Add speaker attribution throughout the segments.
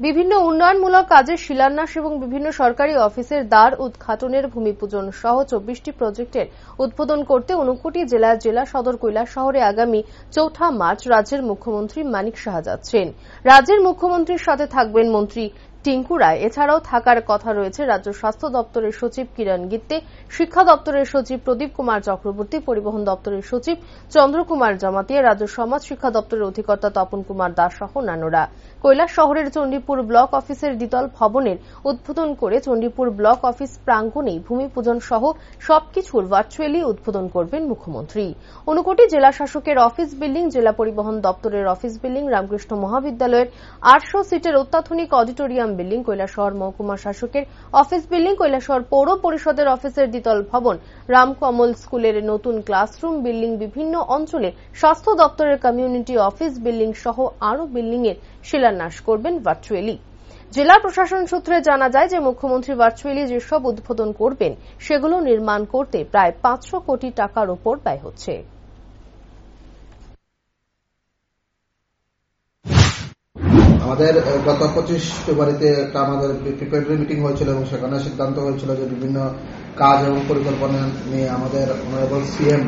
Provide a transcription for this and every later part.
Speaker 1: বিভিন্ন উন্নয়নমূলক কাজের শিলান্যাস এবং বিভিন্ন সরকারি অফিসের দ্বার উদ্ঘাটনের ভূমিপূজন সহ ২৪টি প্রজেক্টের উদ্বোধন করতে ঊনকোটি জেলার জেলা সদর কৈলাসহরে আগামী ৪ঠা মার্চ রাজ্যের মুখ্যমন্ত্রী মানিক সাহা যাচ্ছেন। রাজ্যের মুখ্যমন্ত্রীর সাথে থাকবেন মন্ত্রী টিঙ্কু রায়। এছাড়াও থাকার কথা রয়েছে রাজ্য স্বাস্থ্য দপ্তরের সচিব কিরণ গিত্তে, শিক্ষা দপ্তরের সচিব প্রদীপ কুমার চক্রবর্তী, পরিবহন দপ্তরের সচিব চন্দ্রকুমার জমাতিয়া, রাজ্য সমাজ শিক্ষা দপ্তরের অধিকর্তা তপন কুমার দাস সহ অন্যান্যরা। কৈলাস শহরের চণ্ডীপুর ব্লক অফিসের দ্বিতল ভবনের উদ্বোধন করে চণ্ডীপুর ব্লক অফিস প্রাঙ্গণেই ভূমিপূজন সহ সবকিছুর ভার্চুয়ালি উদ্বোধন করবেন মুখ্যমন্ত্রী। ঊনকোটি জেলা শাসকের অফিস বিল্ডিং, জেলা পরিবহন দপ্তরের অফিস বিল্ডিং, রামকৃষ্ণ মহাবিদ্যালয়ের ৮০০ সিটের অত্যাধুনিক অডিটোরিয়াম বিল্ডিং, কৈলাসহর মহকুমা শাসকের অফিস বিল্ডিং, কৈলাসহর পৌর পরিষদের অফিসের দ্বিতল ভবন, রামকমল স্কুলের নতুন ক্লাসরুম বিল্ডিং, বিভিন্ন অঞ্চলে স্বাস্থ্য দপ্তরের কমিউনিটি অফিস বিল্ডিং সহ আরও বিল্ডিং এর শিলান্যাস করবেন ভার্চুয়ালি। জেলা প্রশাসন সূত্রে জানা যায় যে মুখ্যমন্ত্রী ভার্চুয়ালি যেসব উদ্বোধন করবেন সেগুলো নির্মাণ করতে প্রায় ৫০০ কোটি টাকার উপর ব্যয় হচ্ছে।
Speaker 2: আমাদের গত ২৫ ফেব্রুয়ারিতে একটা আমাদের প্রিপারেটরি মিটিং হয়েছিল এবং সেখানে সিদ্ধান্ত হয়েছিল যে বিভিন্ন কাজ এবং পরিকল্পনা নিয়ে আমাদের অনারেবল সিএম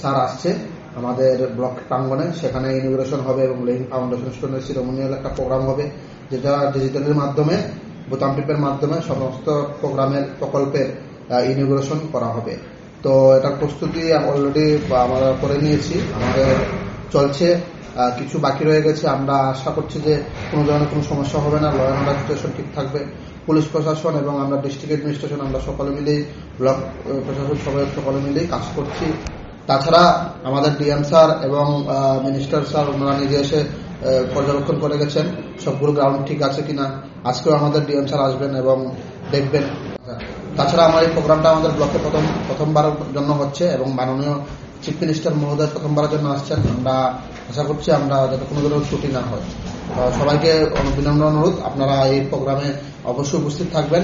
Speaker 2: স্যার আসছে আমাদের ব্লক প্রাঙ্গণে, সেখানে ইনোগ্রেশন হবে এবং লেইং ফাউন্ডেশন স্টোনের সিরিমোনিয়াল একটা প্রোগ্রাম হবে, যেটা ডিজিটালের মাধ্যমে বোতাম টিপের মাধ্যমে সমস্ত প্রোগ্রামের প্রকল্পের ইনোগ্রেশন করা হবে। তো এটার প্রস্তুতি অলরেডি আমরা করে নিয়েছি, আমাদের চলছে, কিছু বাকি রয়ে গেছে। আমরা আশা করছি যে কোনো ধরনের কোনো সমস্যা হবে না, ল অ্যান্ড অর্ডার সিচুয়েশন ঠিক থাকবে। পুলিশ প্রশাসন এবং আমরা ডিস্ট্রিক্ট অ্যাডমিনিস্ট্রেশন আমরা সকলে মিলেই, ব্লক প্রশাসন সকলে মিলেই কাজ করছি। তাছাড়া আমাদের ডিএম স্যার এবং মিনিস্টার স্যার ওনারা নিজে এসে পর্যবেক্ষণ করে গেছেন সবগুলো গ্রাউন্ড ঠিক আছে কিনা। আজকেও আমাদের ডিএম স্যার আসবেন এবং দেখবেন। তাছাড়া আমার এই প্রোগ্রামটা আমাদের ব্লকে প্রথমবারের জন্য হচ্ছে এবং মাননীয় চিফ মিনিস্টার মহোদয় প্রথমবারের জন্য আসছেন। আমরা আশা করছি আমরা যাতে কোনো ধরনের ত্রুটি না হয়। সবাইকে বিনম্র অনুরোধ, আপনারা এই প্রোগ্রামে অবশ্যই উপস্থিত থাকবেন।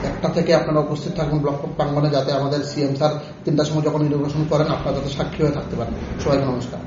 Speaker 2: ১টা থেকে আপনারা উপস্থিত থাকবেন ব্লক প্রাঙ্গণে, যাতে আমাদের সিএম স্যার ৩টার সময় যখন ইনোগ্রেশন করেন আপনারা যাতে সাক্ষী হয়ে থাকতে পারেন। সবাইকে নমস্কার।